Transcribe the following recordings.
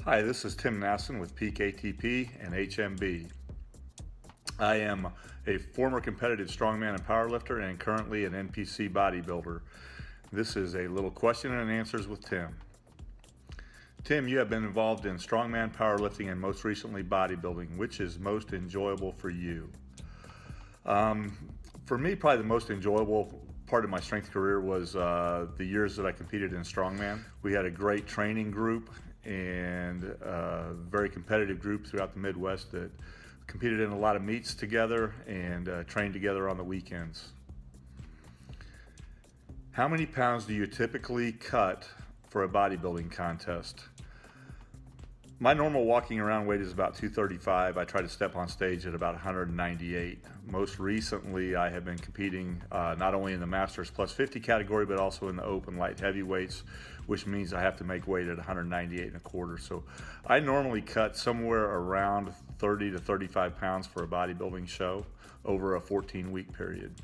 Hi, this is Tim Nassen with Peak ATP and HMB. I am a former competitive strongman and powerlifter and currently an NPC bodybuilder. This is a little question and answers with Tim. Tim, you have been involved in strongman, powerlifting, and most recently bodybuilding. Which is most enjoyable for you? For me, probably the most enjoyable part of my strength career was the years that I competed in strongman. We had a great training group and a very competitive group throughout the Midwest that competed in a lot of meets together and trained together on the weekends. How many pounds do you typically cut for a bodybuilding contest? My normal walking around weight is about 235. I try to step on stage at about 198. Most recently, I have been competing not only in the Masters Plus 50 category, but also in the open light heavyweights, which means I have to make weight at 198 and a quarter. So I normally cut somewhere around 30 to 35 pounds for a bodybuilding show over a 14-week period.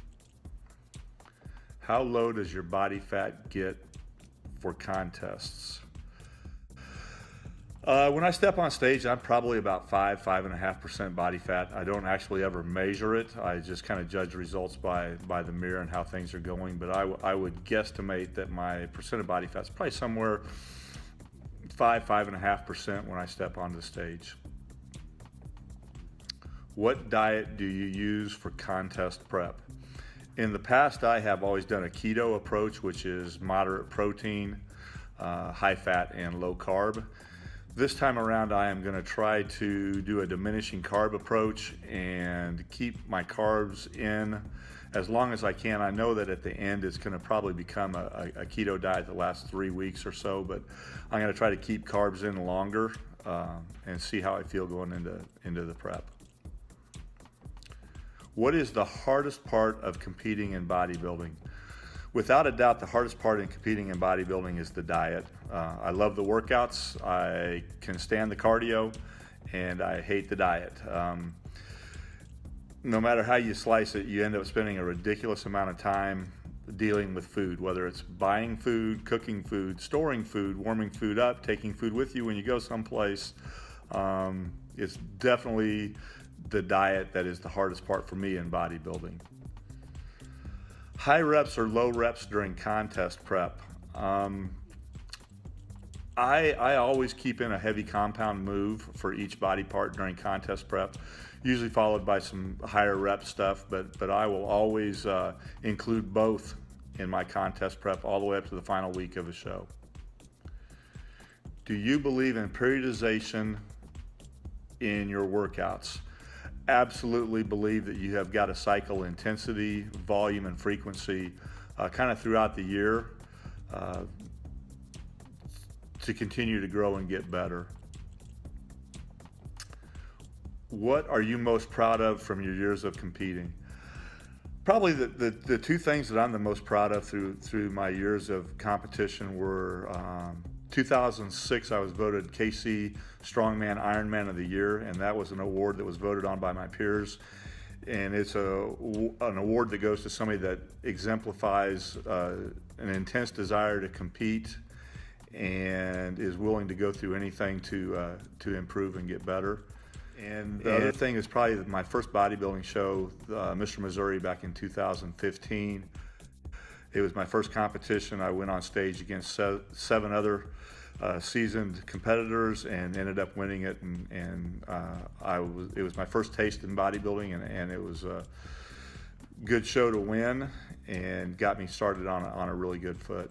How low does your body fat get for contests? When I step on stage, I'm probably about 5.5% body fat. I don't actually ever measure it. I just kind of judge results by the mirror and how things are going. But I would guesstimate that my percent of body fat is probably somewhere 5.5% when I step onto the stage. What diet do you use for contest prep? In the past, I have always done a keto approach, which is moderate protein, high fat, and low carb. This time around, I am going to try to do a diminishing carb approach and keep my carbs in as long as I can. I know that at the end it's going to probably become a keto diet the last 3 weeks or so, but I'm going to try to keep carbs in longer and see how I feel going into the prep. What is the hardest part of competing in bodybuilding? Without a doubt, the hardest part in competing in bodybuilding is the diet. I love the workouts, I can stand the cardio, and I hate the diet. No matter how you slice it, you end up spending a ridiculous amount of time dealing with food, whether it's buying food, cooking food, storing food, warming food up, taking food with you when you go someplace. It's definitely the diet that is the hardest part for me in bodybuilding. High reps or low reps during contest prep. I always keep in a heavy compound move for each body part during contest prep, usually followed by some higher rep stuff, but I will always include both in my contest prep all the way up to the final week of a show. Do you believe in periodization in your workouts? Absolutely believe that you have got to cycle intensity, volume, and frequency kind of throughout the year to continue to grow and get better. What are you most proud of from your years of competing? Probably the two things that I'm the most proud of through my years of competition were 2006, I was voted KC Strongman Ironman of the Year, and that was an award that was voted on by my peers. And it's an award that goes to somebody that exemplifies an intense desire to compete and is willing to go through anything to improve and get better. And the other thing is probably my first bodybuilding show, Mr. Missouri, back in 2015. It was my first competition. I went on stage against 7 other seasoned competitors and ended up winning it. And it was my first taste in bodybuilding, and it was a good show to win and got me started on a really good foot.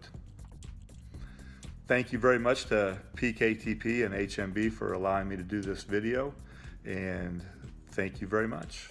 Thank you very much to Peak ATP and HMB for allowing me to do this video, and thank you very much.